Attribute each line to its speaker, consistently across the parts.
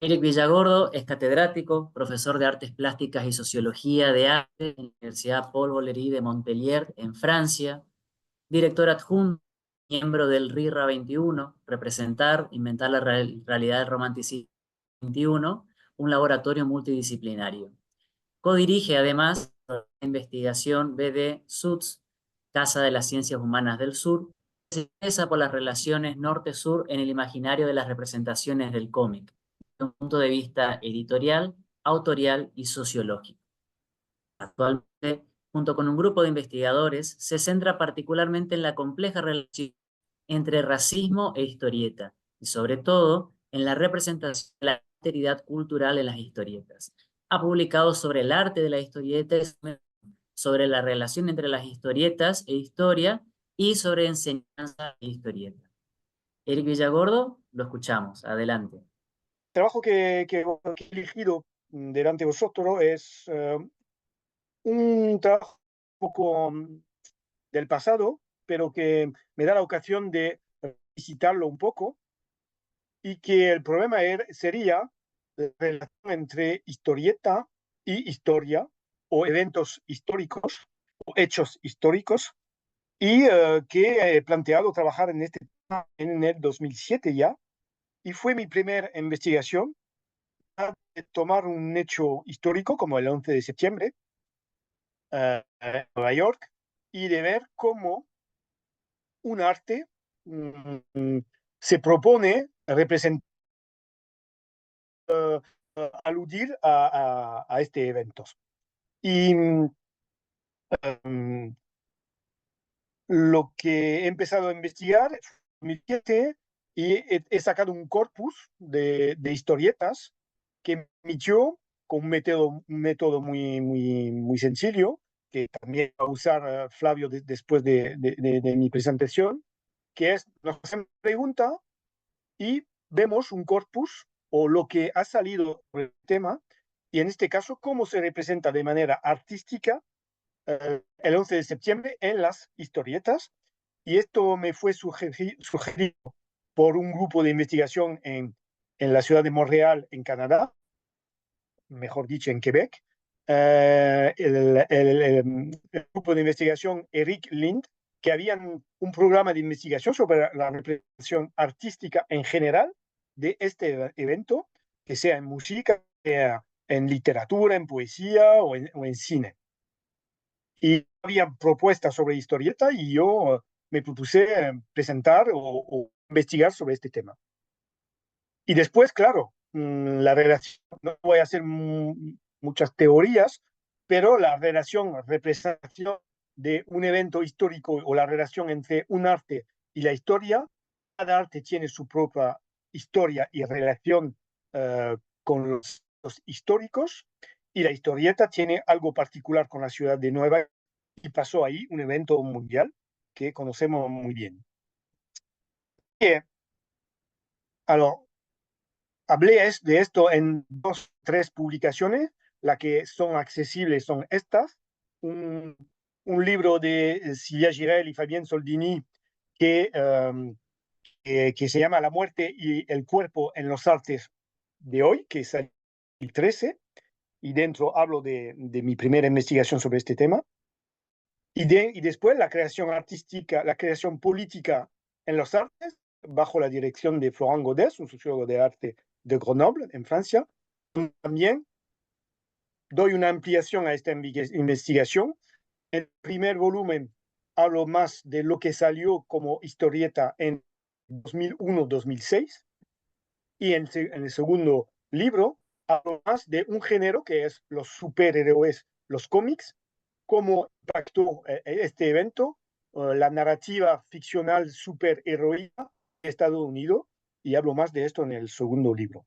Speaker 1: Eric Villagordo es catedrático, profesor de Artes Plásticas y Sociología de Arte en la Universidad Paul Valéry de Montpellier, en Francia, director adjunto, miembro del RIRA 21, Representar, Inventar la Realidad del Romanticismo 21, un laboratorio multidisciplinario. Codirige además la investigación BD SUTS, Casa de las Ciencias Humanas del Sur, que se interesa por las relaciones norte-sur en el imaginario de las representaciones del cómic, desde un punto de vista editorial, autorial y sociológico. Actualmente, junto con un grupo de investigadores, se centra particularmente en la compleja relación entre racismo e historieta, y sobre todo en la representación de la alteridad cultural en las historietas. Ha publicado sobre el arte de la historieta, sobre la relación entre las historietas e historia y sobre enseñanza e historieta. Eric Villagordo, lo escuchamos. Adelante.
Speaker 2: El trabajo que he elegido delante de vosotros es un trabajo un poco del pasado, pero que me da la ocasión de visitarlo un poco y que el problema sería la relación entre historieta y historia o eventos históricos o hechos históricos y que he planteado trabajar en este tema en el 2007 ya y fue mi primera investigación de tomar un hecho histórico como el 11 de septiembre en Nueva York y de ver cómo un arte mm, se propone representar, aludir a este evento. Y um, lo que he empezado a investigar en 2007 y he sacado un corpus de historietas que emitió con un método muy sencillo, que también va a usar Flavio después de mi presentación, que es, nos hacemos pregunta y vemos un corpus o lo que ha salido sobre el tema, y en este caso, cómo se representa de manera artística el 11 de septiembre en las historietas. Y esto me fue sugerido por un grupo de investigación en la ciudad de Montreal, en Canadá, mejor dicho, en Quebec. El grupo de investigación Eric Lind, que habían un programa de investigación sobre la representación artística en general de este evento, que sea en música, sea en literatura, en poesía o en cine. Y había propuestas sobre historieta y yo me propuse presentar o investigar sobre este tema. Y después, claro, la relación, no voy a hacer muchas teorías, pero la relación, representación de un evento histórico o la relación entre un arte y la historia, cada arte tiene su propia historia y relación con los históricos, y la historieta tiene algo particular con la ciudad de Nueva York y pasó ahí un evento mundial que conocemos muy bien. Y, alors, hablé de esto en 2, 3 publicaciones. Las que son accesibles son estas. Un, un libro de Silvia Girel y Fabien Soldini que se llama La muerte y el cuerpo en los artes de hoy, que es el 2013, y dentro hablo de mi primera investigación sobre este tema. Y después la creación artística, la creación política en los artes, bajo la dirección de Florent Godès, un sociólogo de arte de Grenoble, en Francia. También doy una ampliación a esta investigación. En el primer volumen hablo más de lo que salió como historieta en 2001-2006 y en el segundo libro hablo más de un género que es los superhéroes, los cómics, cómo impactó este evento, la narrativa ficcional superheroica de Estados Unidos, y hablo más de esto en el segundo libro.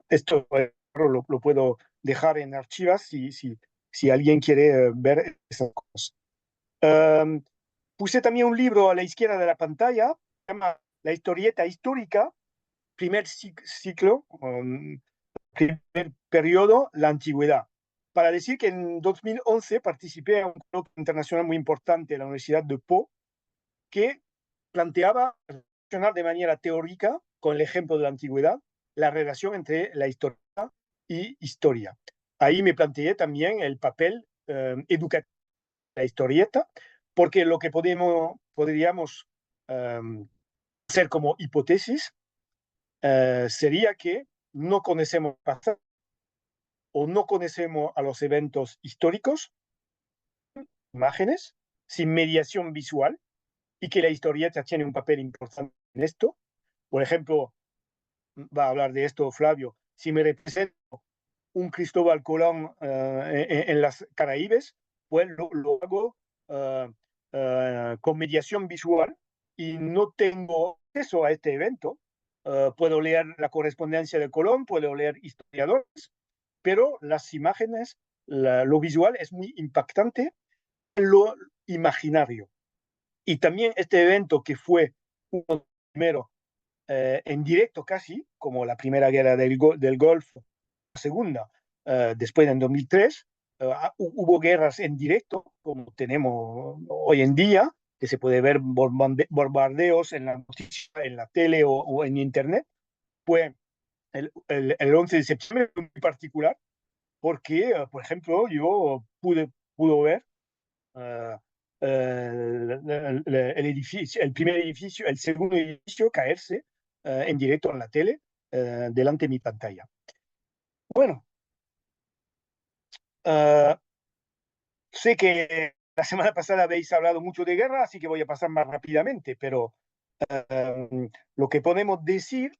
Speaker 2: Esto lo puedo dejar en archivas si alguien quiere ver esas cosas. Um, Puse también un libro a la izquierda de la pantalla, se llama La historieta histórica, primer ciclo, primer periodo, la antigüedad. Para decir que en 2011 participé a un coloquio internacional muy importante en la Universidad de Pau, que planteaba relacionar de manera teórica, con el ejemplo de la antigüedad, la relación entre la historia y historia. Ahí me planteé también el papel educativo de la historieta, porque lo que podríamos hacer como hipótesis sería que no conocemos pasado o no conocemos a los eventos históricos, imágenes, sin mediación visual, y que la historieta tiene un papel importante en esto. Por ejemplo, va a hablar de esto Flavio, si me represento un Cristóbal Colón en las Caraíbes, pues lo hago con mediación visual y no tengo acceso a este evento. Puedo leer la correspondencia de Colón, puedo leer historiadores, pero las imágenes, lo visual es muy impactante en lo imaginario. Y también este evento que fue uno primero en directo casi, como la Primera Guerra del Golfo, la Segunda, después en 2003, hubo guerras en directo, como tenemos hoy en día, que se puede ver bombardeos en la noticia, en la tele o en Internet. Fue el 11 de septiembre muy particular, porque, por ejemplo, yo pude ver uh, edificio, el primer edificio, el segundo edificio caerse en directo en la tele delante de mi pantalla. Bueno, sé que la semana pasada habéis hablado mucho de guerra, así que voy a pasar más rápidamente, pero lo que podemos decir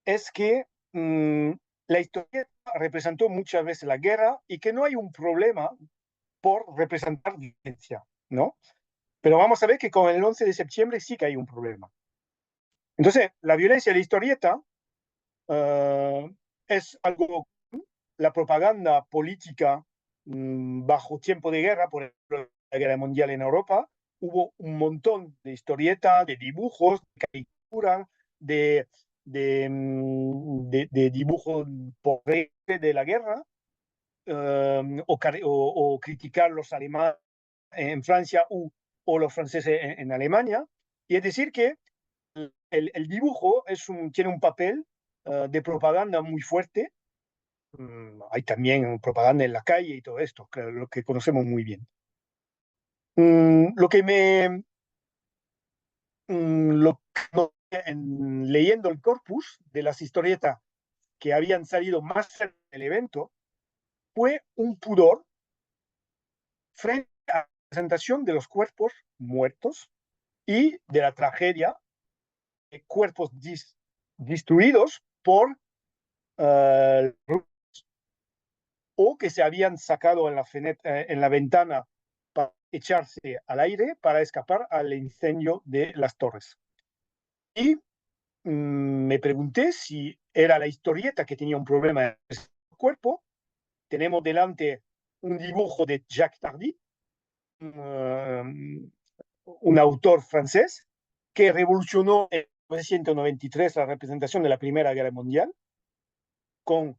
Speaker 2: es que la historia representó muchas veces la guerra y que no hay un problema por representar violencia, ¿no? Pero vamos a ver que con el 11 de septiembre sí que hay un problema. Entonces, la violencia de la historieta es algo, la propaganda política bajo tiempo de guerra, por ejemplo, la guerra mundial en Europa, hubo un montón de historietas, de dibujos, de caricaturas, de dibujos por de la guerra, o criticar los alemanes en Francia o los franceses en Alemania. Y es decir que el dibujo tiene un papel de propaganda muy fuerte. Hay también propaganda en la calle y todo esto, lo que conocemos muy bien. Lo que me... Lo que leyendo el corpus de las historietas que habían salido más cerca del evento fue un pudor frente a la presentación de los cuerpos muertos y de la tragedia de cuerpos destruidos por o que se habían sacado en la ventana para echarse al aire para escapar al incendio de las torres. Y me pregunté si era la historieta que tenía un problema en el cuerpo. Tenemos delante un dibujo de Jacques Tardy, un autor francés que revolucionó en 1993 la representación de la Primera Guerra Mundial con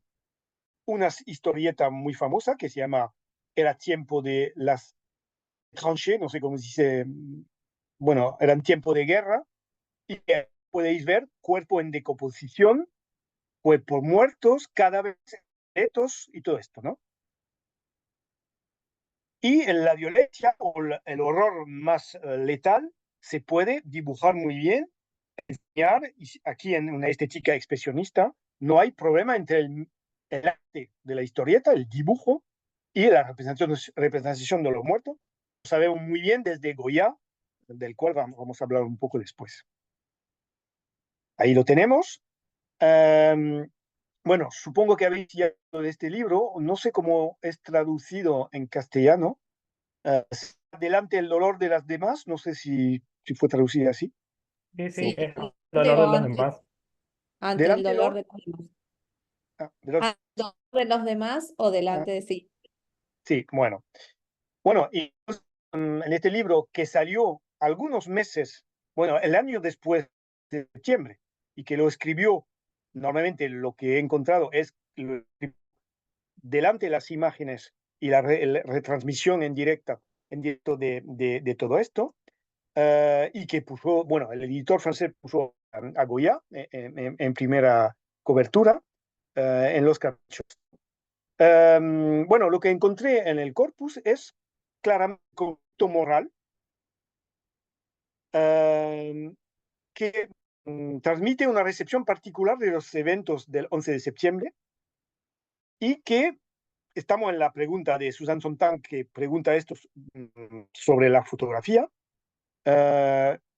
Speaker 2: una historieta muy famosa que se llama Era tiempo de las tranchées, no sé cómo se dice, bueno, eran tiempo de guerra, y podéis ver cuerpo en decomposición, cuerpos muertos, cadáveres esqueletos y todo esto, ¿no? Y en la violencia o el horror más letal se puede dibujar muy bien, enseñar, y aquí en una estética expresionista no hay problema entre el arte de la historieta, el dibujo, y la representación de los muertos. Lo sabemos muy bien desde Goya, del cual vamos a hablar un poco después. Ahí lo tenemos. Bueno, supongo que habéis leído de este libro, no sé cómo es traducido en castellano. Delante el dolor de las demás, no sé si fue traducido así.
Speaker 3: Sí, sí,
Speaker 4: Sí,
Speaker 3: es el
Speaker 4: delante
Speaker 3: dolor
Speaker 4: o
Speaker 3: de los demás.
Speaker 4: ante el
Speaker 2: Delante
Speaker 4: dolor
Speaker 2: lo,
Speaker 4: de los demás.
Speaker 2: delante,
Speaker 4: ¿Ante el dolor de los demás o delante de sí?
Speaker 2: sí, bueno. Bueno, y en este libro que salió algunos meses, bueno, el año después de septiembre, y que lo escribió, normalmente lo que he encontrado es delante de las imágenes y la retransmisión en directo de todo esto, y que puso, bueno, el editor francés puso a Goya en primera cobertura en los cartuchos. Bueno, lo que encontré en el corpus es claramente un conflicto moral que transmite una recepción particular de los eventos del 11 de septiembre y que estamos en la pregunta de Susan Sontag, que pregunta esto sobre la fotografía,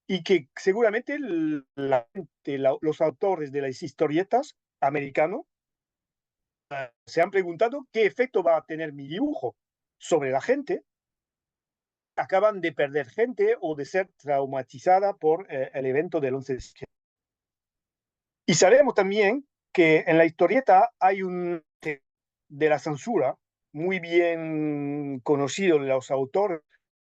Speaker 2: y que seguramente los autores de las historietas americanos se han preguntado qué efecto va a tener mi dibujo sobre la gente. Acaban de perder gente o de ser traumatizada por el evento del 11 de septiembre. Y sabemos también que en la historieta hay un de la censura muy bien conocido de los autores,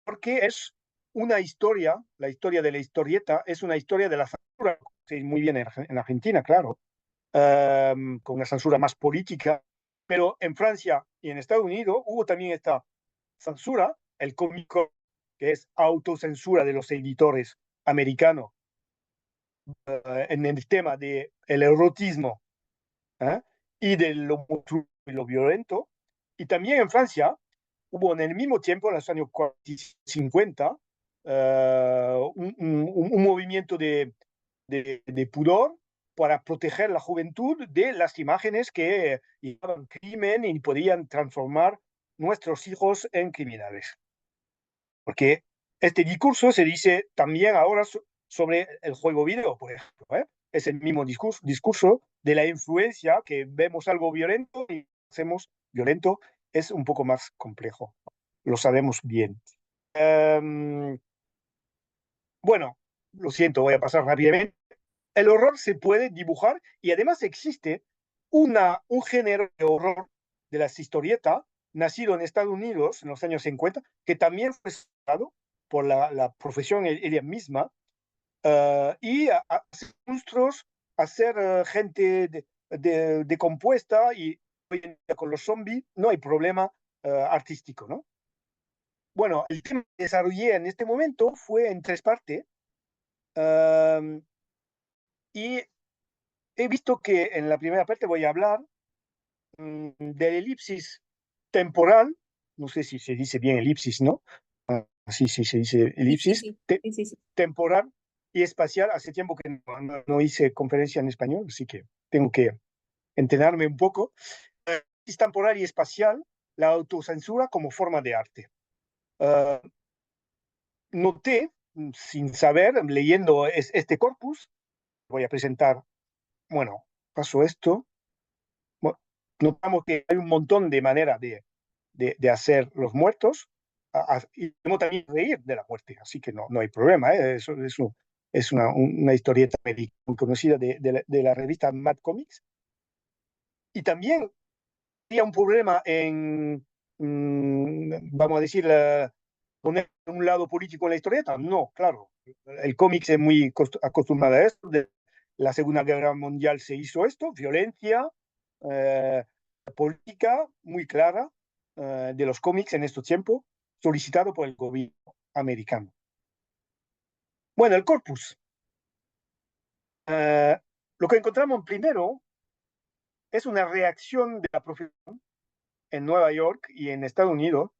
Speaker 2: porque es una historia, la historia de la historieta es una historia de la censura, muy bien en Argentina, claro, con una censura más política, pero en Francia y en Estados Unidos hubo también esta censura, el cómico, que es autocensura de los editores americanos en el tema del erotismo y de lo violento. Y también en Francia hubo en el mismo tiempo, en los años 40 y 50, un movimiento de pudor para proteger la juventud de las imágenes que llevaban crimen y podían transformar nuestros hijos en criminales. Porque este discurso se dice también ahora sobre el juego video, por ejemplo. Es el mismo discurso de la influencia que vemos algo violento y hacemos violento. Es un poco más complejo. Lo sabemos bien. Bueno, lo siento, voy a pasar rápidamente. El horror se puede dibujar y además existe un género de horror de las historietas nacido en Estados Unidos en los años 50, que también fue estudiado por la profesión ella misma, y hacer monstruos, hacer gente decompuesta, y hoy en día con los zombies no hay problema artístico, ¿no? Bueno, el tema que desarrollé en este momento fue en 3 partes, y he visto que en la primera parte voy a hablar de la elipsis temporal, no sé si se dice bien elipsis, ¿no? Sí, sí, se dice
Speaker 4: Sí, sí,
Speaker 2: elipsis,
Speaker 4: sí, sí, sí, sí.
Speaker 2: temporal y espacial. Hace tiempo que no hice conferencia en español, así que tengo que entrenarme un poco. Elipsis temporal y espacial, la autocensura como forma de arte. Noté, sin saber, leyendo este corpus, voy a presentar, bueno, paso esto. Bueno, notamos que hay un montón de maneras de hacer los muertos, y podemos también reír de la muerte, así que no hay problema. Eso es una historieta muy conocida de la revista Mad Comics. Y también había un problema en, vamos a decir, poner un lado político en la historieta. No, claro, el cómic es muy acostumbrado a esto. De la Segunda Guerra Mundial se hizo esto, violencia, eh, política muy clara de los cómics en estos tiempos, solicitado por el gobierno americano. Bueno, el corpus. Lo que encontramos primero es una reacción de la profesión en Nueva York y en Estados Unidos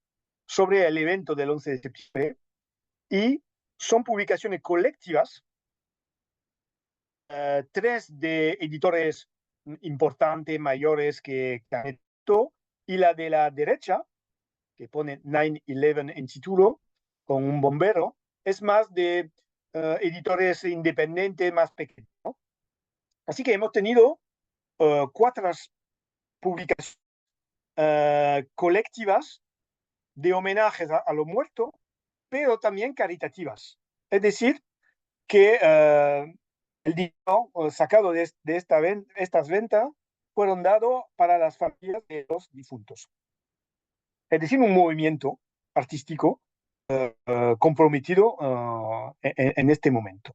Speaker 2: sobre el evento del 11 de septiembre, y son publicaciones colectivas, 3 de editores importantes, mayores que han hecho, y la de la derecha, que pone 9/11 en título, con un bombero, es más de editores independientes más pequeños, ¿no? Así que hemos tenido 4 publicaciones colectivas de homenajes a los muertos, pero también caritativas. Es decir, que el dinero sacado de estas ventas fueron dados para las familias de los difuntos. Es decir, un movimiento artístico comprometido en este momento.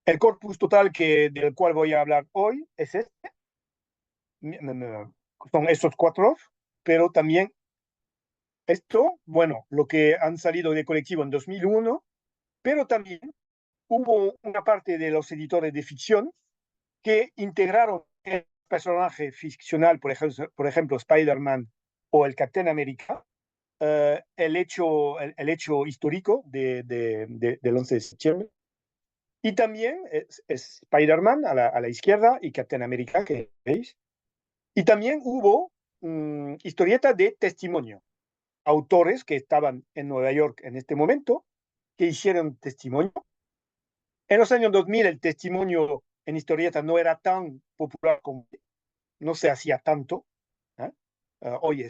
Speaker 2: El corpus total del cual voy a hablar hoy es este. Son esos 4, pero también esto, bueno, lo que han salido de colectivo en 2001, pero también hubo una parte de los editores de ficción que integraron el personaje ficcional, por ejemplo Spider-Man o el Capitán América, el hecho histórico del 11 de septiembre. Y también es Spider-Man a la izquierda y Capitán América, que veis. Y también hubo historietas de testimonio, autores que estaban en Nueva York en este momento, que hicieron testimonio. En los años 2000 el testimonio en historietas no era tan popular como no se hacía tanto. ¿Eh? Hoy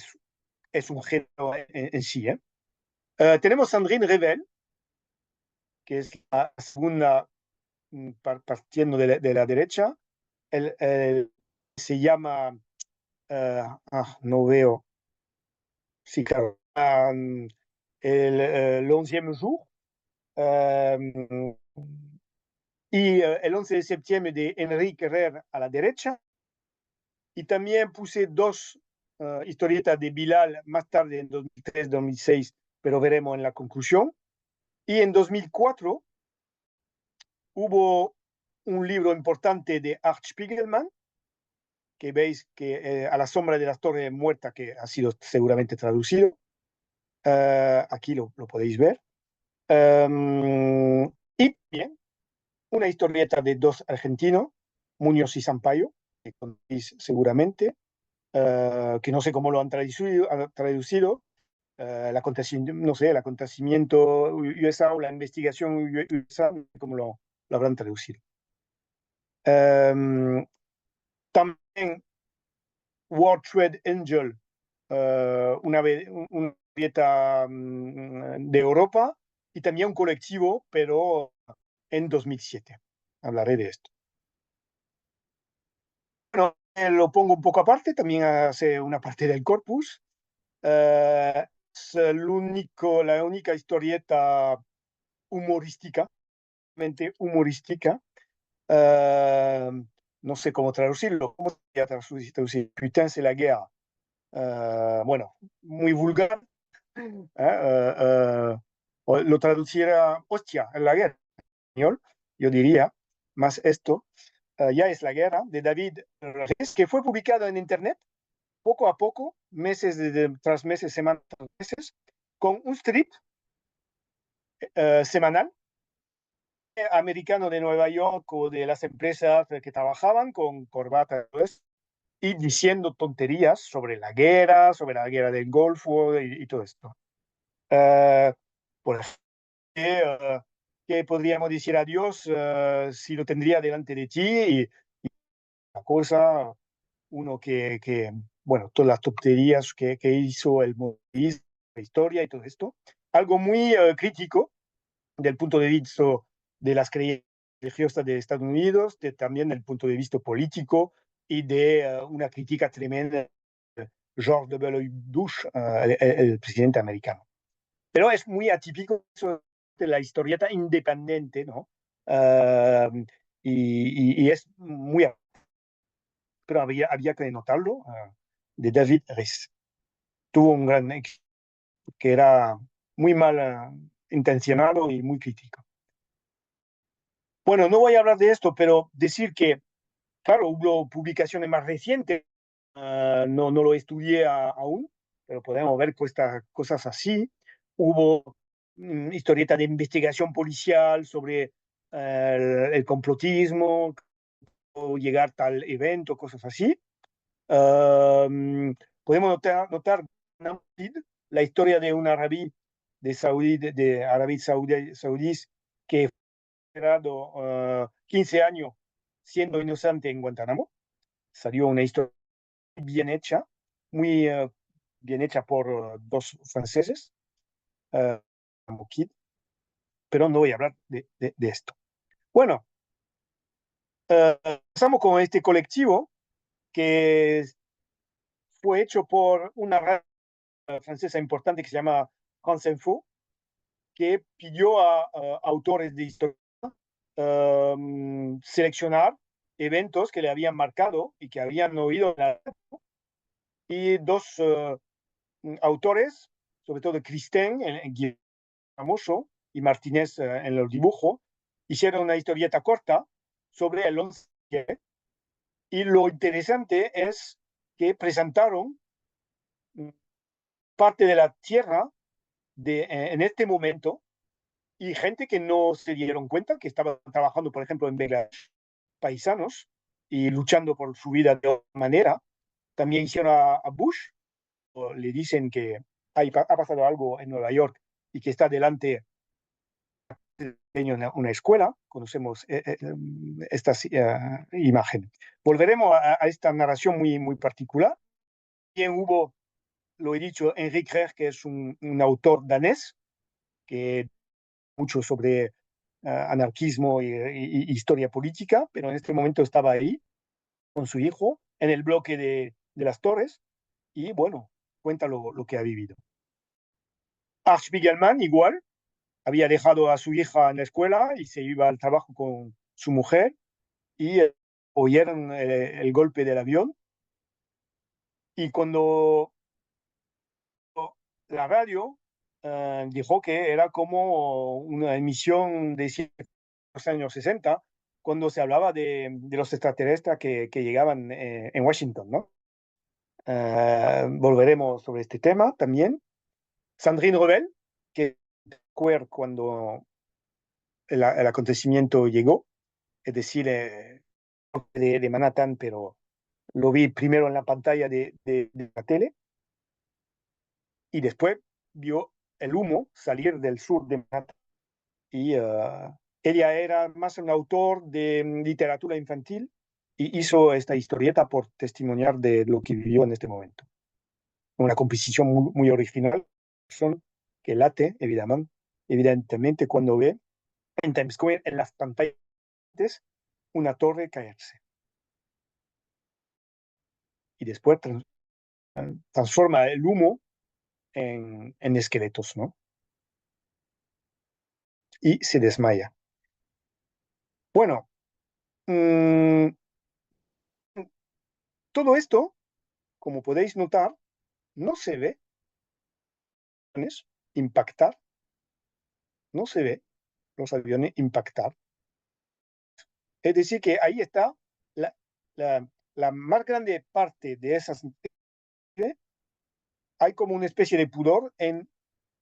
Speaker 2: es un género en sí. Tenemos Sandrine Revel, que es la segunda, partiendo de la derecha. Se llama, no veo, sí, claro, el 11e jour. Y el 11 de septiembre de Enrique Herrera a la derecha. Y también puse dos historietas de Bilal más tarde, en 2003-2006, pero veremos en la conclusión. Y en 2004 hubo un libro importante de Art Spiegelman, que veis que A la sombra de las torres muertas, que ha sido seguramente traducido. Aquí lo podéis ver. Y bien, una historieta de dos argentinos, Muñoz y Sampaio, que conocéis seguramente, que no sé cómo lo han traducido, no sé, el acontecimiento USA o la investigación USA, cómo lo habrán traducido. También World Trade Angel, una dieta de Europa, y también un colectivo, pero en 2007. Hablaré de esto. Bueno, lo pongo un poco aparte, también hace una parte del corpus. Es la única historieta humorística, uh, no sé cómo traducirlo. ¿Cómo se traducir? Putain, c'est la guerra. Bueno, muy vulgar. Lo traduciera, hostia, en la guerra. En español, yo diría, más esto. Ya es la guerra, de David Reyes, que fue publicado en Internet poco a poco, meses tras meses, semanas tras meses, con un strip semanal americano de Nueva York o de las empresas que trabajaban con corbata y diciendo tonterías sobre la guerra del Golfo y todo esto. Por ejemplo, que podríamos decir adiós si lo tendría delante de ti y la cosa, uno bueno, todas las tonterías que hizo el movilismo, la historia y todo esto. Algo muy crítico del punto de vista de las creencias religiosas de Estados Unidos, también del punto de vista político y de una crítica tremenda de George W. Bush, el presidente americano. Pero es muy atípico eso de la historieta independiente, ¿no? Y es muy... Pero había que notarlo, de David Riss. Tuvo un gran éxito, que era muy mal intencionado y muy crítico. Bueno, no voy a hablar de esto, pero decir que, claro, hubo publicaciones más recientes, no lo estudié aún, pero podemos ver cosas así. Hubo historietas de investigación policial sobre el complotismo, o llegar tal evento, cosas así. Podemos notar la historia de un arabí de Arabia Saudí que fue esperado 15 años siendo inocente en Guantánamo. Salió una historia bien hecha, muy bien hecha por dos franceses, uh, pero no voy a hablar de esto. Bueno, pasamos con este colectivo que fue hecho por una radio francesa importante que se llama France Info, que pidió a autores de historia seleccionar eventos que le habían marcado y que habían oído y dos autores, sobre todo Christin, el famoso, y Martínez en el dibujo, hicieron una historieta corta sobre el 11. Y lo interesante es que presentaron parte de la Tierra en este momento y gente que no se dieron cuenta que estaba trabajando, por ejemplo, en Bangladesh, paisanos, y luchando por su vida de otra manera. También hicieron a Bush, le dicen que ha pasado algo en Nueva York y que está delante de una escuela. Conocemos estas imágenes. Volveremos a esta narración muy particular. También hubo, lo he dicho, Henrik Reh, que es un autor danés, que mucho sobre anarquismo y historia política, pero en este momento estaba ahí con su hijo en el bloque de las Torres y bueno, cuenta lo que ha vivido. Art Spiegelman igual, había dejado a su hija en la escuela y se iba al trabajo con su mujer y oyeron el golpe del avión y cuando la radio dijo que era como una emisión de los años 60 cuando se hablaba de los extraterrestres que llegaban en Washington, ¿no? Volveremos sobre este tema también. Sandrine Rebel, que fue cuando el acontecimiento llegó, es decir, de Manhattan, pero lo vi primero en la pantalla de la tele y después vio el humo salir del sur de Manhattan. Y ella era más un autor de literatura infantil y hizo esta historieta por testimoniar de lo que vivió en este momento. Una composición muy original, son que late, evidentemente, cuando ve en Times Square, en las pantallas, una torre caerse. Y después transforma el humo en esqueletos, ¿no? Y se desmaya. Bueno, todo esto, como podéis notar, no se ve impactar, no se ve los aviones impactar. Es decir, que ahí está la, la más grande parte de esas. Hay como una especie de pudor en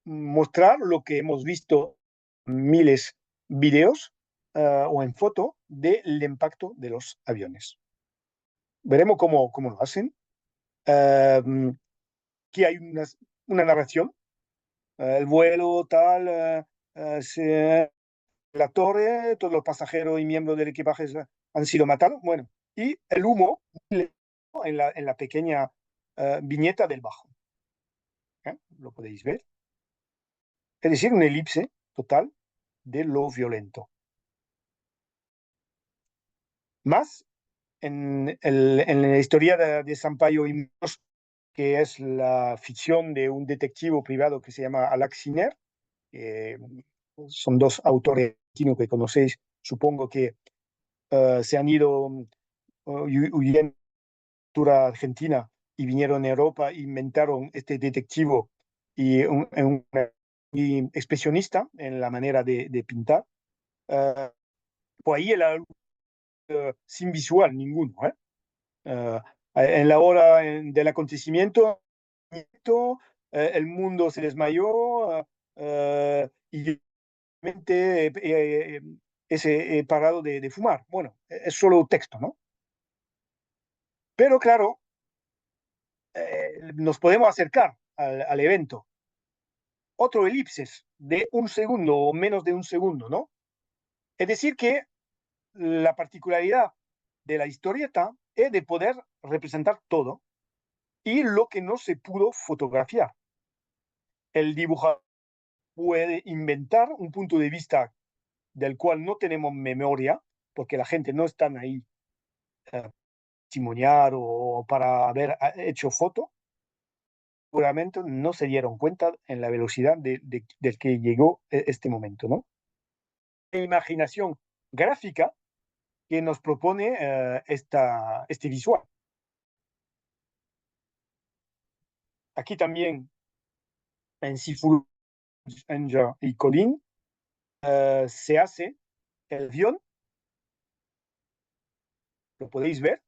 Speaker 2: mostrar lo que hemos visto en miles de videos o en foto del impacto de los aviones. Veremos cómo lo hacen. Aquí hay una narración, el vuelo tal, la torre, todos los pasajeros y miembros del equipaje han sido matados. Bueno, y el humo en la pequeña viñeta del bajo. Lo podéis ver. Es decir, una elipse total de lo violento. Más en la historia de Sampaio y Mos, que es la ficción de un detective privado que se llama Alaxiner. Son dos autores que conocéis, supongo que se han ido huyendo de la Argentina y vinieron a Europa e inventaron este detective y un expresionista en la manera de pintar. Por ahí sin visual ninguno. En la hora del acontecimiento, el mundo se desmayó y ese parado de fumar. Bueno, es solo texto, ¿no? Pero claro, nos podemos acercar al evento. Otro elipsis de un segundo o menos de un segundo, ¿no? Es decir, que la particularidad de la historieta es de poder representar todo y lo que no se pudo fotografiar. El dibujador puede inventar un punto de vista del cual no tenemos memoria, porque la gente no está ahí testimoniar o para haber hecho foto, seguramente no se dieron cuenta en la velocidad del que llegó este momento, ¿no? La imaginación gráfica que nos propone este visual. Aquí también en Seafood Angel y Colin se hace el avión, lo podéis ver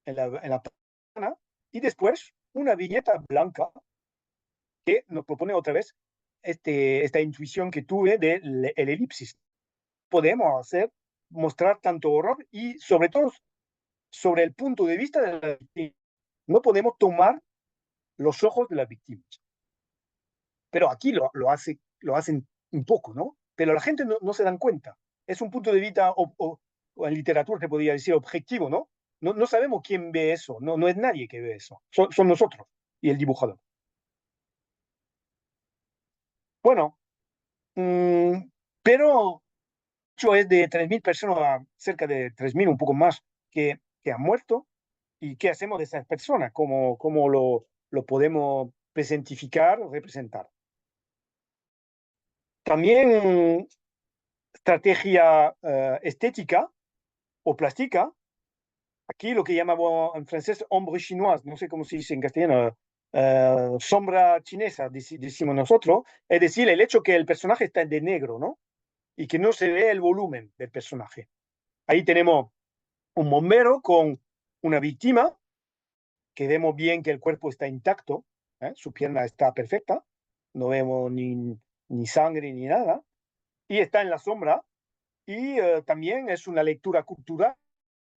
Speaker 2: en la página, y después una viñeta blanca que nos propone otra vez esta intuición que tuve del elipsis. Podemos hacer, mostrar tanto horror y sobre todo sobre el punto de vista de la víctima. No podemos tomar los ojos de las víctimas. Pero aquí lo hacen un poco, ¿no? Pero la gente no se dan cuenta. Es un punto de vista, o en literatura se podría decir, objetivo, ¿no? No sabemos quién ve eso, no es nadie que ve eso, son nosotros y el dibujador. Bueno, pero hecho es de 3.000 personas, cerca de 3.000, un poco más, que han muerto. ¿Y qué hacemos de esas personas? ¿Cómo lo podemos presentificar o representar? También estrategia estética o plástica. Aquí lo que llamamos en francés ombre chinoise, no sé cómo se dice en castellano, sombra chinesa, decimos nosotros, es decir, el hecho que el personaje está de negro, ¿no? Y que no se ve el volumen del personaje. Ahí tenemos un bombero con una víctima, que vemos bien que el cuerpo está intacto, su pierna está perfecta, no vemos ni sangre ni nada, y está en la sombra, y también es una lectura cultural,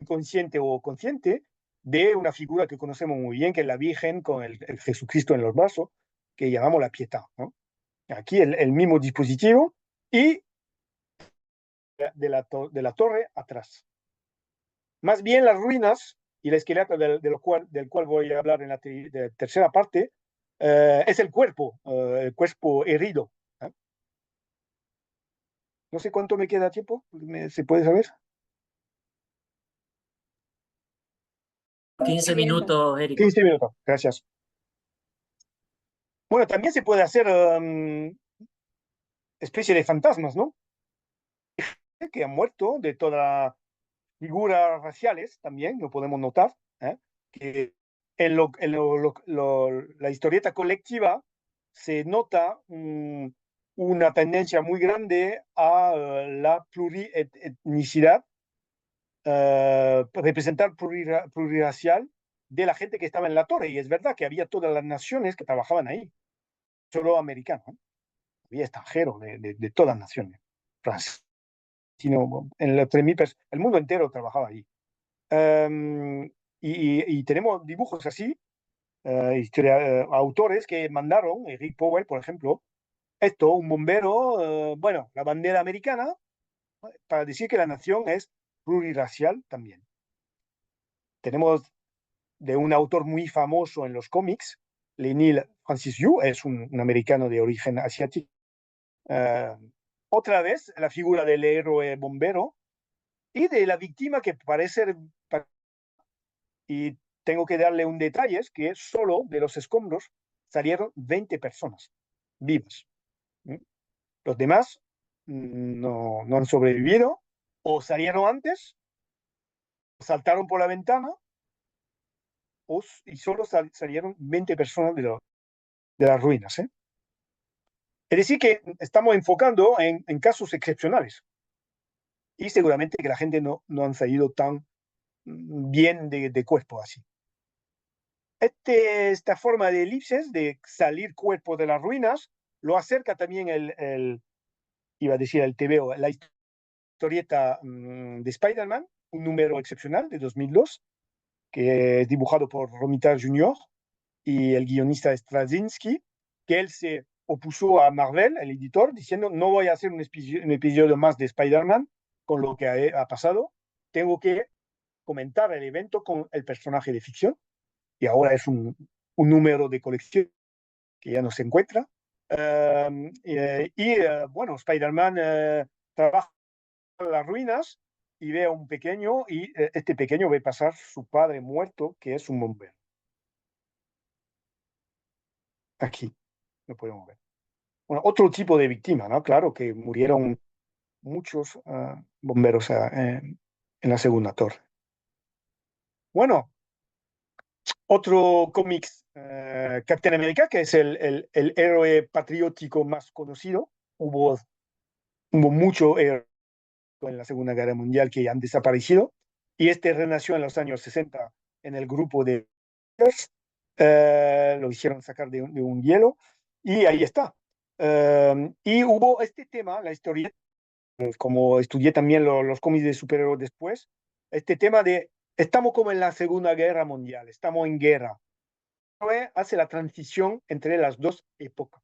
Speaker 2: consciente o consciente, de una figura que conocemos muy bien, que es la Virgen con el Jesucristo en los brazos, que llamamos la Pietà, ¿no? Aquí el mismo dispositivo y de la torre atrás. Más bien las ruinas y el esqueleto del cual voy a hablar en la tercera parte, es el cuerpo herido. ¿Eh? No sé cuánto me queda tiempo, ¿se puede saber?
Speaker 1: 15 minutos, Eric.
Speaker 2: 15 minutos, gracias. Bueno, también se puede hacer especie de fantasmas, ¿no? Que han muerto de todas figuras raciales, también lo podemos notar, que la historieta colectiva se nota una tendencia muy grande a la plurietnicidad, representar pluriracial de la gente que estaba en la torre. Y es verdad que había todas las naciones que trabajaban ahí, solo americanos, había extranjeros de todas las naciones. Francia, sino en los 3.000 el mundo entero trabajaba ahí. Y tenemos dibujos así, autores que mandaron, Eric Powell, por ejemplo, un bombero, bueno, la bandera americana, para decir que la nación es pluriracial también. Tenemos de un autor muy famoso en los cómics, Leinil Francis Yu, es un americano de origen asiático. Otra vez, la figura del héroe bombero y de la víctima que parece. Y tengo que darle un detalle, es que solo de los escombros salieron 20 personas vivas. Los demás no han sobrevivido, o salieron antes, o saltaron por la ventana, y solo salieron 20 personas de las ruinas. Es decir, que estamos enfocando en casos excepcionales. Y seguramente que la gente no han salido tan bien de cuerpo así. Esta forma de elipses, de salir cuerpo de las ruinas, lo acerca también iba a decir el TVO, la historieta de Spider-Man, un número excepcional de 2002, que es dibujado por Romita Jr. y el guionista Straczynski, que él se opuso a Marvel, el editor, diciendo: no voy a hacer un episodio más de Spider-Man con lo que ha pasado, tengo que comentar el evento con el personaje de ficción, y ahora es un número de colección que ya no se encuentra. Bueno, Spider-Man trabaja en las ruinas y ve a un pequeño, y este pequeño ve pasar su padre muerto, que es un bombero. Aquí lo podemos ver. Bueno, otro tipo de víctima, ¿no? Claro que murieron muchos bomberos en la segunda torre. Bueno, otro cómics, Captain America, que es el héroe patriótico más conocido. Hubo mucho en la Segunda Guerra Mundial que han desaparecido, y este renació en los años 60 en el grupo de... lo hicieron sacar de un hielo, y ahí está. Y hubo este tema, la historia, como estudié también los cómics de superhéroes después, este tema de estamos como en la Segunda Guerra Mundial, estamos en guerra. Héroe hace la transición entre las dos épocas,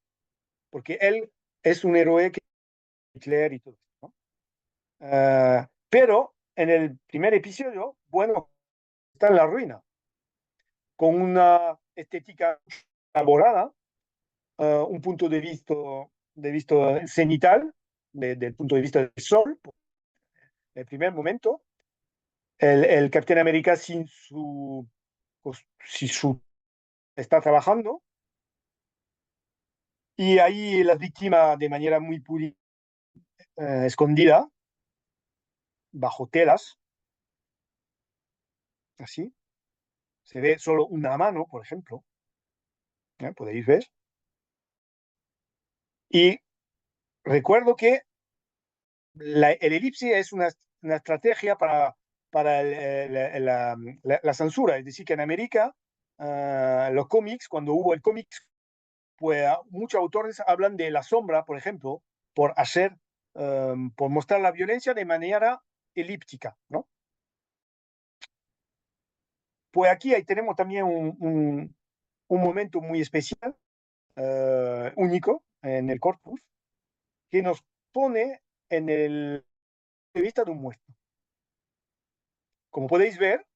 Speaker 2: porque él es un héroe que Hitler y todo, ¿no? Pero en el primer episodio, bueno, está en la ruina, con una estética elaborada, un punto de vista cenital, del punto de vista del sol, en el primer momento, el Capitán América sin su está trabajando, y ahí las víctimas de manera muy escondida, bajo telas, así, se ve solo una mano, por ejemplo, podéis ver, y recuerdo que el elipse es una estrategia para la censura, es decir, que en América los cómics, cuando hubo el cómic, pues muchos autores hablan de la sombra, por ejemplo, por hacer, por mostrar la violencia de manera elíptica, ¿no? Pues aquí ahí tenemos también un momento muy especial, único en el corpus, que nos pone en el de vista de un muerto. Como podéis ver,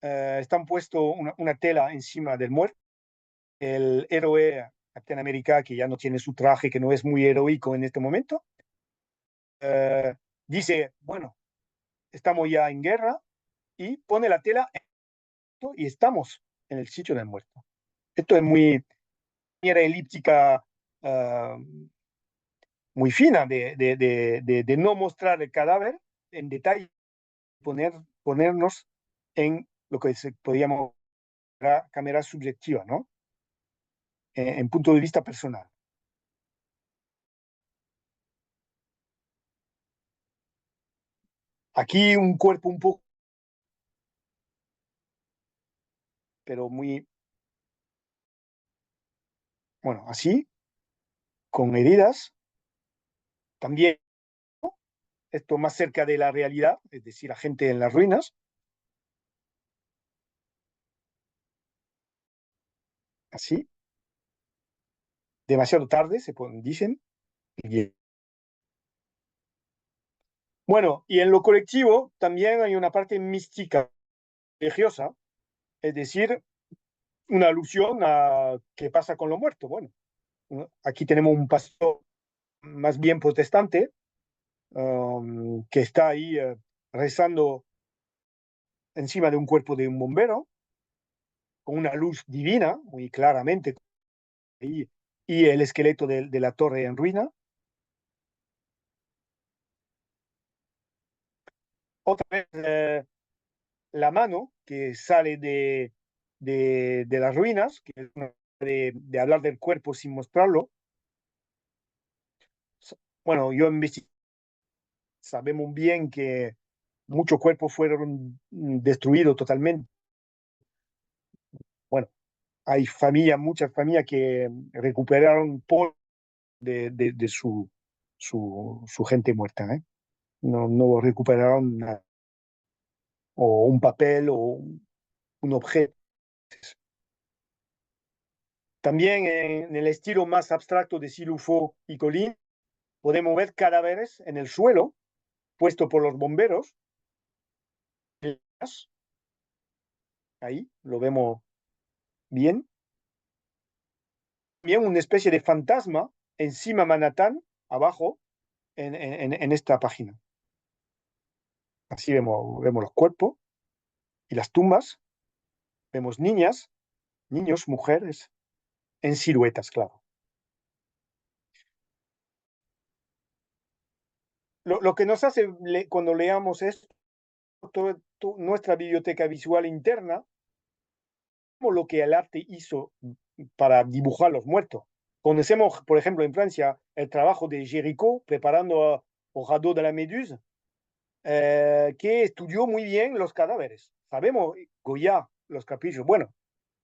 Speaker 2: están puesto una tela encima del muerto. El héroe Capitán América, que ya no tiene su traje, que no es muy heroico en este momento, dice, bueno, estamos ya en guerra, y pone la tela y estamos en el sitio del muerto. Esto es muy manera elíptica, muy fina de no mostrar el cadáver en detalle, ponernos en lo que podríamos llamar cámara subjetiva, ¿no? En punto de vista personal. Aquí un cuerpo un poco, pero muy, bueno, así, con heridas, también esto más cerca de la realidad, es decir, la gente en las ruinas, así, demasiado tarde, dicen. Bueno, y en lo colectivo también hay una parte mística, religiosa, es decir, una alusión a qué pasa con lo muerto. Bueno, aquí tenemos un pastor más bien protestante, que está ahí rezando encima de un cuerpo de un bombero, con una luz divina, muy claramente, y el esqueleto de la torre en ruina. Otra vez la mano que sale de las ruinas, que es una de hablar del cuerpo sin mostrarlo. Bueno, yo investigué, sabemos bien que muchos cuerpos fueron destruidos totalmente. Bueno, hay familias, muchas familias que recuperaron polvo de su gente muerta, ¿eh? No, no recuperaron nada, o un papel o un objeto. También en el estilo más abstracto de Silufo y Colín, podemos ver cadáveres en el suelo, puesto por los bomberos. Ahí lo vemos bien. También una especie de fantasma encima Manhattan, abajo, en esta página. Así vemos los cuerpos y las tumbas. Vemos niñas, niños, mujeres, en siluetas, claro. Lo que nos hace, cuando leamos esto, nuestra biblioteca visual interna, como lo que el arte hizo para dibujar los muertos. Conocemos, por ejemplo, en Francia, el trabajo de Géricault preparando a Radeau de la Méduse, que estudió muy bien los cadáveres. Sabemos, Goya, los caprichos. Bueno,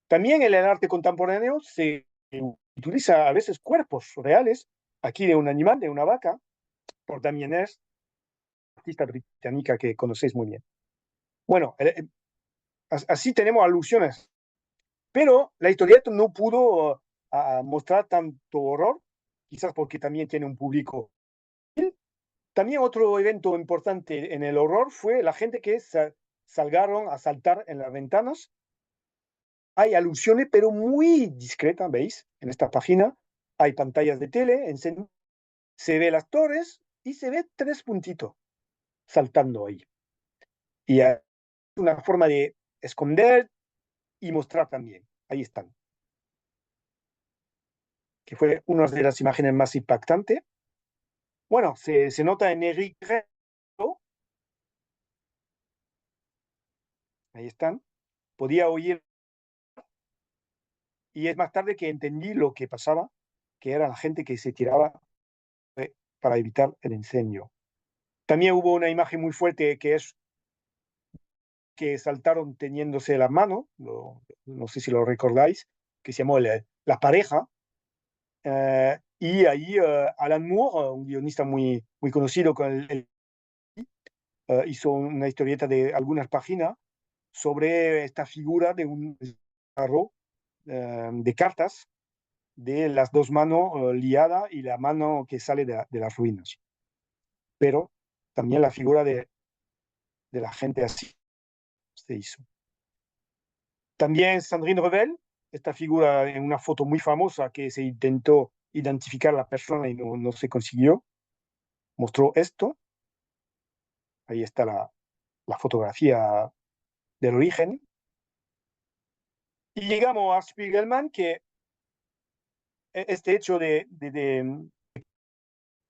Speaker 2: también en el arte contemporáneo se utiliza a veces cuerpos reales, aquí de un animal, de una vaca, por Damien Hirst, artista británica que conocéis muy bien. Bueno, así tenemos alusiones, pero la historieta no pudo mostrar tanto horror, quizás porque también tiene un público. También otro evento importante en el horror fue la gente que salgaron a saltar en las ventanas. Hay alusiones, pero muy discretas, ¿veis? En esta página hay pantallas de tele, se ve las torres y se ve 3 puntitos saltando ahí. Y hay una forma de esconder y mostrar también. Ahí están. Que fue una de las imágenes más impactantes. Bueno, se nota en Eric Reto. Ahí están. Podía oír. Y es más tarde que entendí lo que pasaba, que era la gente que se tiraba para evitar el incendio. También hubo una imagen muy fuerte que es que saltaron teniéndose la mano, no sé si lo recordáis, que se llamó La Pareja. Y ahí Alan Moore, un guionista muy conocido, hizo una historieta de algunas páginas sobre esta figura de un carro de cartas de las dos manos liadas y la mano que sale de las ruinas. Pero también la figura de la gente así se hizo. También Sandrine Revel, esta figura en una foto muy famosa que se intentó identificar a la persona y no se consiguió, mostró esto. Ahí está la fotografía del origen. Y llegamos a Spiegelman, que este hecho de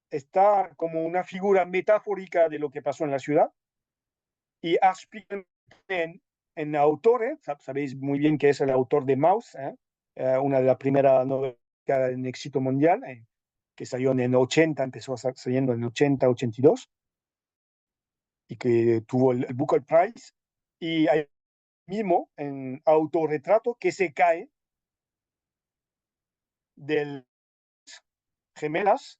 Speaker 2: está como una figura metafórica de lo que pasó en la ciudad. Y Art Spiegelman en autores, sabéis muy bien que es el autor de Maus, una de las primeras novelas en éxito mundial, que salió en el 80, empezó saliendo en el 80, 82, y que tuvo el Booker Prize. Y hay mismo en autorretrato que se cae del gemelas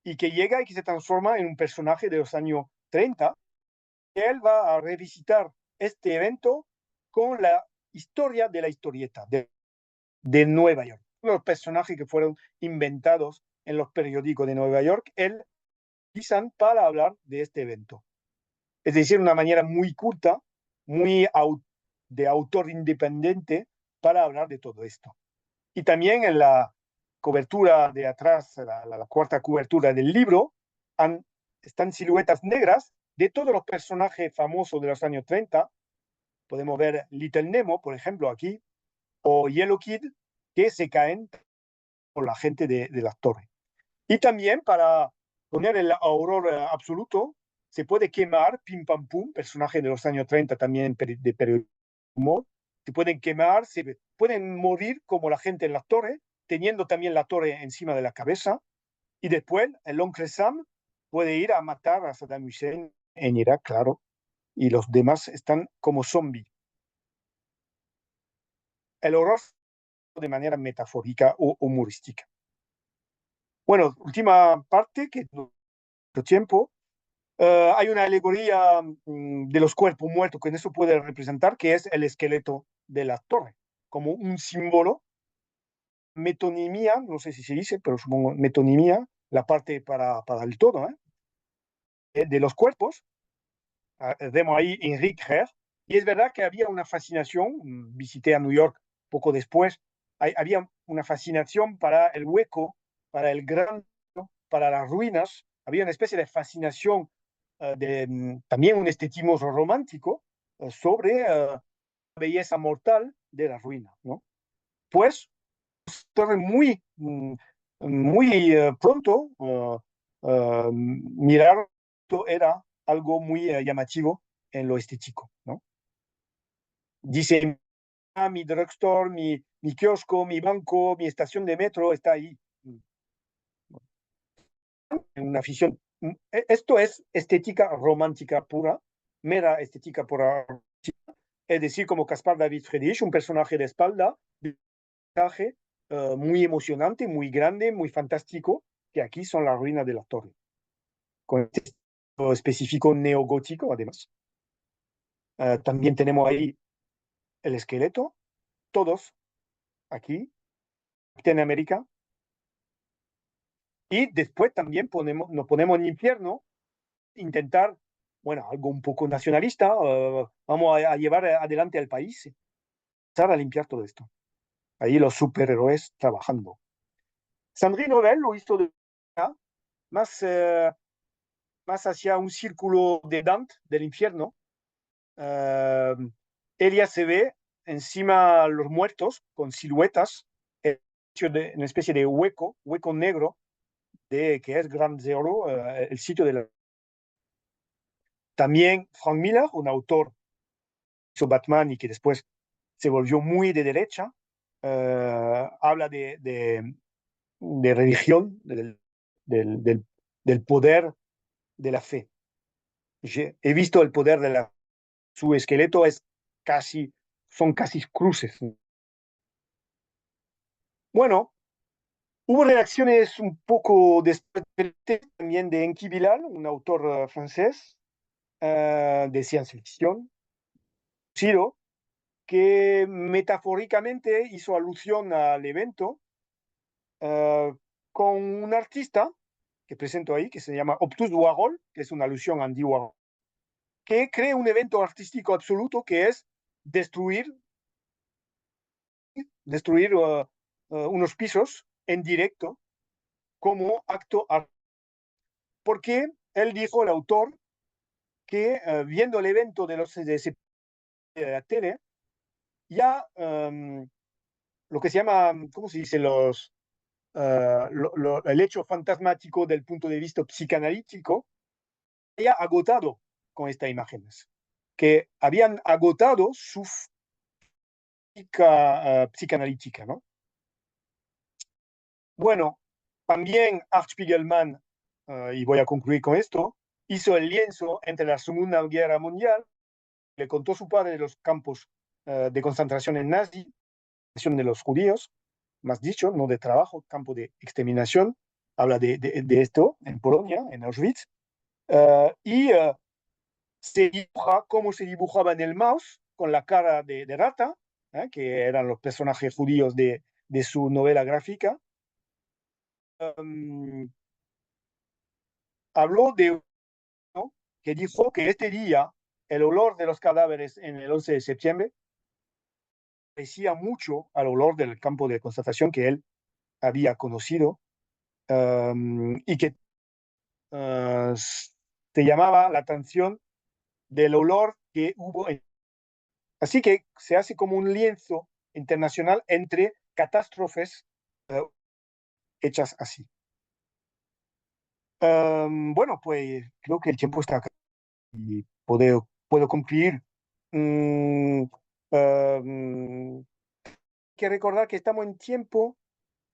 Speaker 2: y que llega y que se transforma en un personaje de los años 30. Él va a revisitar este evento con la historia de la historieta de Nueva York. Los personajes que fueron inventados en los periódicos de Nueva York, él utilizan para hablar de este evento. Es decir, una manera muy culta, muy de autor independiente para hablar de todo esto. Y también en la cobertura de atrás, la cuarta cobertura del libro, están siluetas negras de todos los personajes famosos de los años 30. Podemos ver Little Nemo, por ejemplo, aquí, o Yellow Kid, que se caen por la gente de las torres. Y también para poner el horror absoluto, se puede quemar Pim Pam Pum, personaje de los años 30 también de periodismo. Se pueden quemar, se pueden morir como la gente en las torres, teniendo también la torre encima de la cabeza. Y después el Oncle Sam puede ir a matar a Saddam Hussein en Irak, claro. Y los demás están como zombies. El horror de manera metafórica o humorística. Bueno, última parte, que no tiempo. Hay una alegoría de los cuerpos muertos que eso puede representar, que es el esqueleto de la torre, como un símbolo, metonimia, no sé si se dice, pero supongo metonimia, la parte para el todo, de los cuerpos. Vemos ahí Enrique Herr, y es verdad que había una fascinación, visité a New York poco después, había una fascinación para el hueco, para el gran, para las ruinas, había una especie de fascinación también un esteticismo romántico sobre la belleza mortal de la ruina, ¿no? Pues muy, muy pronto mirar era algo muy llamativo en lo estético, ¿no? Dice, mi drugstore, mi kiosco, mi banco, mi estación de metro está ahí. Una afición Esto es estética romántica pura, mera estética pura. Es decir, como Caspar David Friedrich, un personaje de espalda, un personaje muy emocionante, muy grande, muy fantástico, que aquí son las ruinas de la torre, con este estilo específico neogótico, además. También tenemos ahí el esqueleto, todos aquí, en América. Y después también nos ponemos en infierno, intentar, bueno, algo un poco nacionalista, vamos a llevar adelante al país, empezar a limpiar todo esto. Ahí los superhéroes trabajando. Sandrine Revel lo hizo de más, más hacia un círculo de Dante, del infierno. Ella se ve encima los muertos con siluetas, una especie de hueco, hueco negro, que es Gran Zero, el sitio de la... También Frank Miller, un autor que hizo Batman y que después se volvió muy de derecha, habla de religión, del poder de la fe. He visto el poder de la... Su esqueleto es casi, son casi cruces. Bueno, hubo reacciones un poco después también de Enki Bilal, un autor francés de ciencia ficción, Ciro, que metafóricamente hizo alusión al evento con un artista que presento ahí, que se llama Optus Warhol, que es una alusión a Andy Warhol, que crea un evento artístico absoluto que es destruir unos pisos en directo como acto artístico. Porque él dijo, el autor, que viendo el evento de la tele, ya lo que se llama, ¿cómo se dice? El hecho fantasmático del punto de vista psicanalítico, había agotado con estas imágenes, que habían agotado su psicanalítica, ¿no? Bueno, también Art Spiegelman, y voy a concluir con esto, hizo el lienzo entre la Segunda Guerra Mundial, le contó su padre de los campos de concentración en nazi, de los judíos, más dicho, no de trabajo, campo de exterminación, habla de esto en Polonia, en Auschwitz, y se dibuja cómo se dibujaba en el mouse con la cara de rata, que eran los personajes judíos de su novela gráfica. Habló de uno que dijo que este día el olor de los cadáveres en el 11 de septiembre parecía mucho al olor del campo de concentración que él había conocido, y que se llamaba la atención del olor que hubo. Así que se hace como un lienzo internacional entre catástrofes hechas así. Bueno, pues creo que el tiempo está acá y puedo concluir. Mm, hay que recordar que estamos en tiempo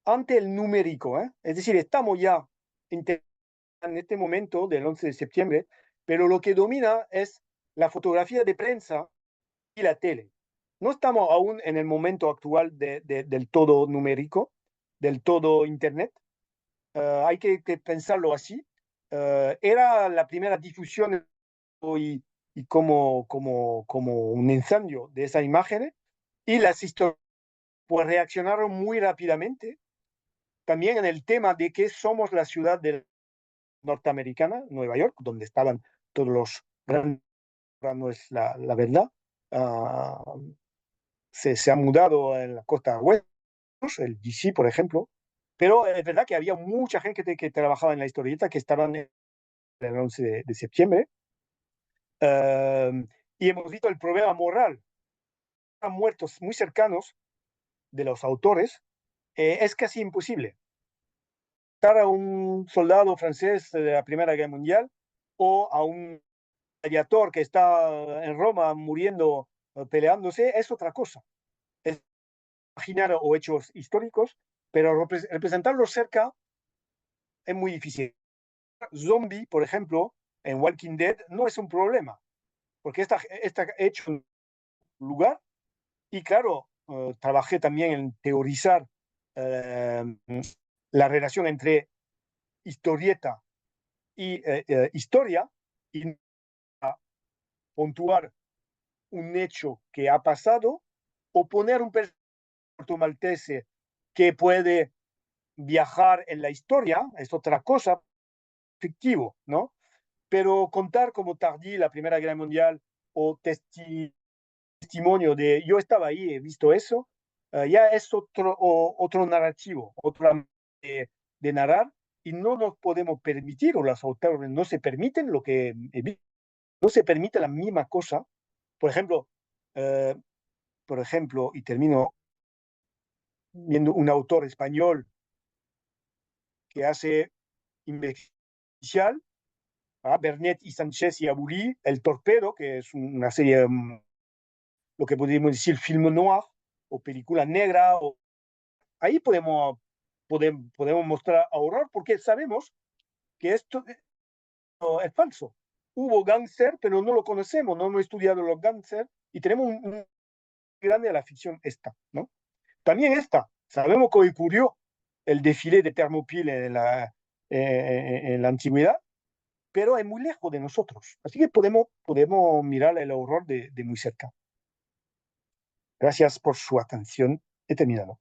Speaker 2: ante el numérico, ¿eh? Es decir, estamos ya en este momento del 11 de septiembre, pero lo que domina es la fotografía de prensa y la tele. No estamos aún en el momento actual del todo numérico, del todo Internet. Hay que pensarlo así. Era la primera difusión y como un incendio de esas imágenes, y las historias pues reaccionaron muy rápidamente también en el tema de que somos la ciudad norteamericana, Nueva York, donde estaban todos los grandes, no es la verdad. Uh, se ha mudado en la costa oeste, el DC, por ejemplo, pero es verdad que había mucha gente que trabajaba en la historieta que estaban en el 11 de septiembre, y hemos visto el problema moral. Han muertos muy cercanos de los autores, es casi imposible. A un soldado francés de la Primera Guerra Mundial o a un gladiador que está en Roma muriendo, peleándose, es otra cosa. Es imaginar o hechos históricos, pero representarlos cerca es muy difícil. zombie, por ejemplo, en Walking Dead, no es un problema, porque está hecho en un lugar. Y claro, trabajé también en teorizar eh, la relación entre historieta y historia, y puntuar un hecho que ha pasado o poner un personaje maltese que puede viajar en la historia, es otra cosa, fictivo, ¿no? Pero contar como Tardy la Primera Guerra Mundial o testimonio de yo estaba ahí, he visto eso, ya es otro narrativo, otra de narrar, y no nos podemos permitir, o los autores no se permiten lo que no se permite la misma cosa. Por ejemplo, eh, y termino viendo un autor español que hace investigación, Bernet y Sánchez y Aboulí, El Torpedo, que es una serie, lo que podríamos decir film noir o película negra. Ahí podemos mostrar a horror porque sabemos que esto es falso. Hubo gánster, pero no lo conocemos, no hemos estudiado los gánster y tenemos un grande de la ficción esta, ¿no? También esta, sabemos que ocurrió el desfile de Termopil en la antigüedad, pero es muy lejos de nosotros. Así que podemos mirar el horror de muy cerca. Gracias por su atención. He terminado.